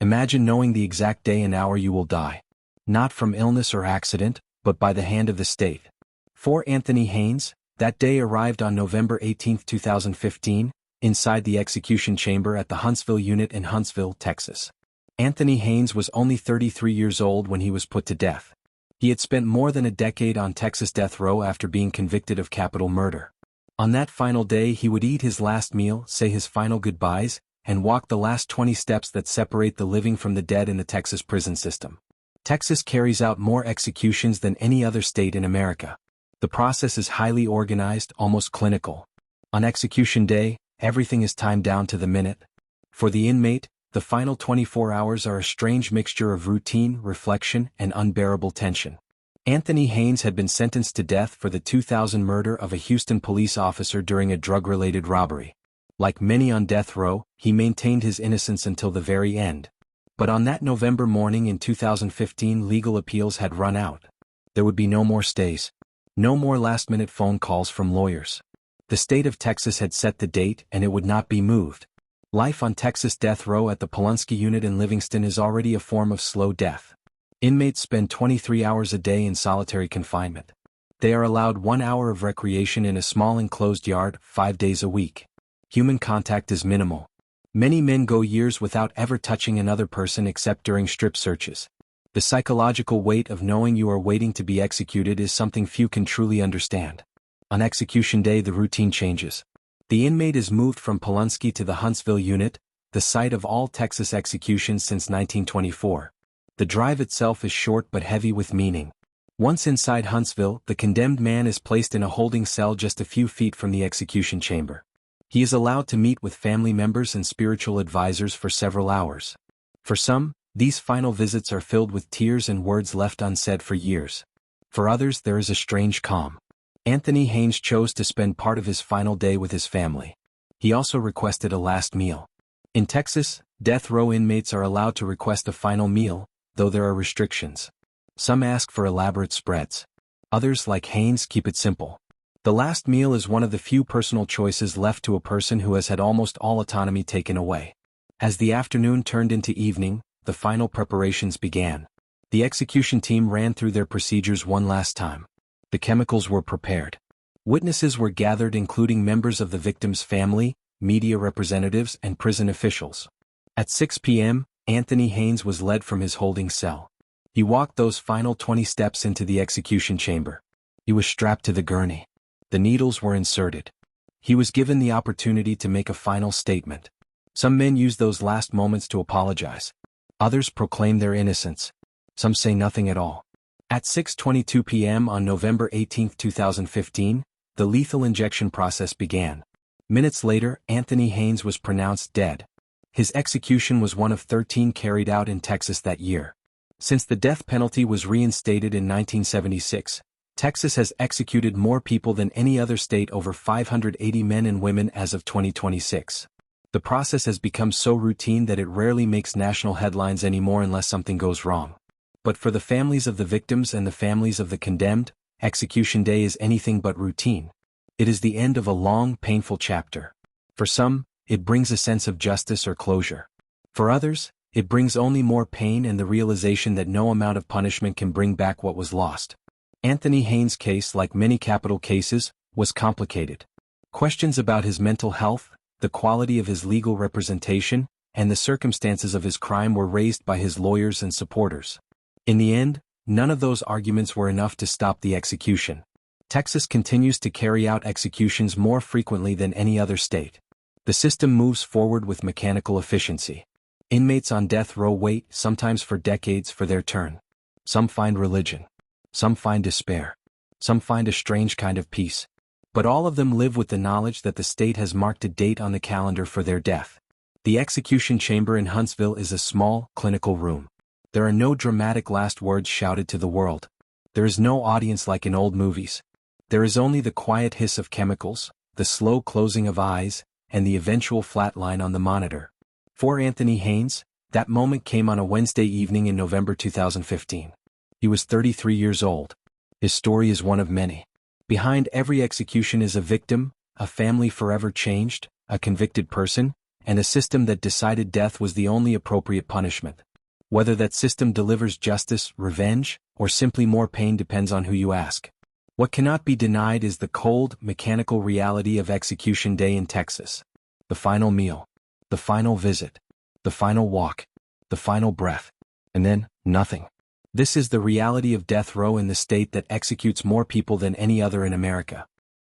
Imagine knowing the exact day and hour you will die. Not from illness or accident, but by the hand of the state. For Anthony Haynes, that day arrived on November 18, 2015, inside the execution chamber at the Huntsville Unit in Huntsville, Texas. Anthony Haynes was only 33 years old when he was put to death. He had spent more than a decade on Texas death row after being convicted of capital murder. On that final day he would eat his last meal, say his final goodbyes, and walk the last 20 steps that separate the living from the dead in the Texas prison system. Texas carries out more executions than any other state in America. The process is highly organized, almost clinical. On execution day, everything is timed down to the minute. For the inmate, the final 24 hours are a strange mixture of routine, reflection, and unbearable tension. Anthony Haynes had been sentenced to death for the 2000 murder of a Houston police officer during a drug-related robbery. Like many on death row, he maintained his innocence until the very end. But on that November morning in 2015, legal appeals had run out. There would be no more stays. No more last-minute phone calls from lawyers. The state of Texas had set the date and it would not be moved. Life on Texas death row at the Polunsky Unit in Livingston is already a form of slow death. Inmates spend 23 hours a day in solitary confinement. They are allowed 1 hour of recreation in a small enclosed yard 5 days a week. Human contact is minimal. Many men go years without ever touching another person except during strip searches. The psychological weight of knowing you are waiting to be executed is something few can truly understand. On execution day the routine changes. The inmate is moved from Polunsky to the Huntsville Unit, the site of all Texas executions since 1924. The drive itself is short but heavy with meaning. Once inside Huntsville, the condemned man is placed in a holding cell just a few feet from the execution chamber. He is allowed to meet with family members and spiritual advisors for several hours. For some, these final visits are filled with tears and words left unsaid for years. For others there is a strange calm. Anthony Haynes chose to spend part of his final day with his family. He also requested a last meal. In Texas, death row inmates are allowed to request a final meal, though there are restrictions. Some ask for elaborate spreads. Others, like Haynes, keep it simple. The last meal is one of the few personal choices left to a person who has had almost all autonomy taken away. As the afternoon turned into evening, the final preparations began. The execution team ran through their procedures one last time. The chemicals were prepared. Witnesses were gathered, including members of the victim's family, media representatives, and prison officials. At 6 p.m., Anthony Haynes was led from his holding cell. He walked those final 20 steps into the execution chamber. He was strapped to the gurney. The needles were inserted. He was given the opportunity to make a final statement. Some men use those last moments to apologize. Others proclaim their innocence. Some say nothing at all. At 6:22 p.m. on November 18, 2015, the lethal injection process began. Minutes later, Anthony Haynes was pronounced dead. His execution was one of 13 carried out in Texas that year. Since the death penalty was reinstated in 1976, Texas has executed more people than any other state, over 580 men and women as of 2026. The process has become so routine that it rarely makes national headlines anymore unless something goes wrong. But for the families of the victims and the families of the condemned, execution day is anything but routine. It is the end of a long, painful chapter. For some, it brings a sense of justice or closure. For others, it brings only more pain and the realization that no amount of punishment can bring back what was lost. Anthony Haynes' case, like many capital cases, was complicated. Questions about his mental health, the quality of his legal representation, and the circumstances of his crime were raised by his lawyers and supporters. In the end, none of those arguments were enough to stop the execution. Texas continues to carry out executions more frequently than any other state. The system moves forward with mechanical efficiency. Inmates on death row wait, sometimes for decades, for their turn. Some find religion. Some find despair. Some find a strange kind of peace. But all of them live with the knowledge that the state has marked a date on the calendar for their death. The execution chamber in Huntsville is a small, clinical room. There are no dramatic last words shouted to the world. There is no audience like in old movies. There is only the quiet hiss of chemicals, the slow closing of eyes, and the eventual flat line on the monitor. For Anthony Haynes, that moment came on a Wednesday evening in November 2015. He was 33 years old. His story is one of many. Behind every execution is a victim, a family forever changed, a convicted person, and a system that decided death was the only appropriate punishment. Whether that system delivers justice, revenge, or simply more pain depends on who you ask. What cannot be denied is the cold, mechanical reality of execution day in Texas. The final meal, the final visit, the final walk, the final breath, and then, nothing. This is the reality of death row in the state that executes more people than any other in America.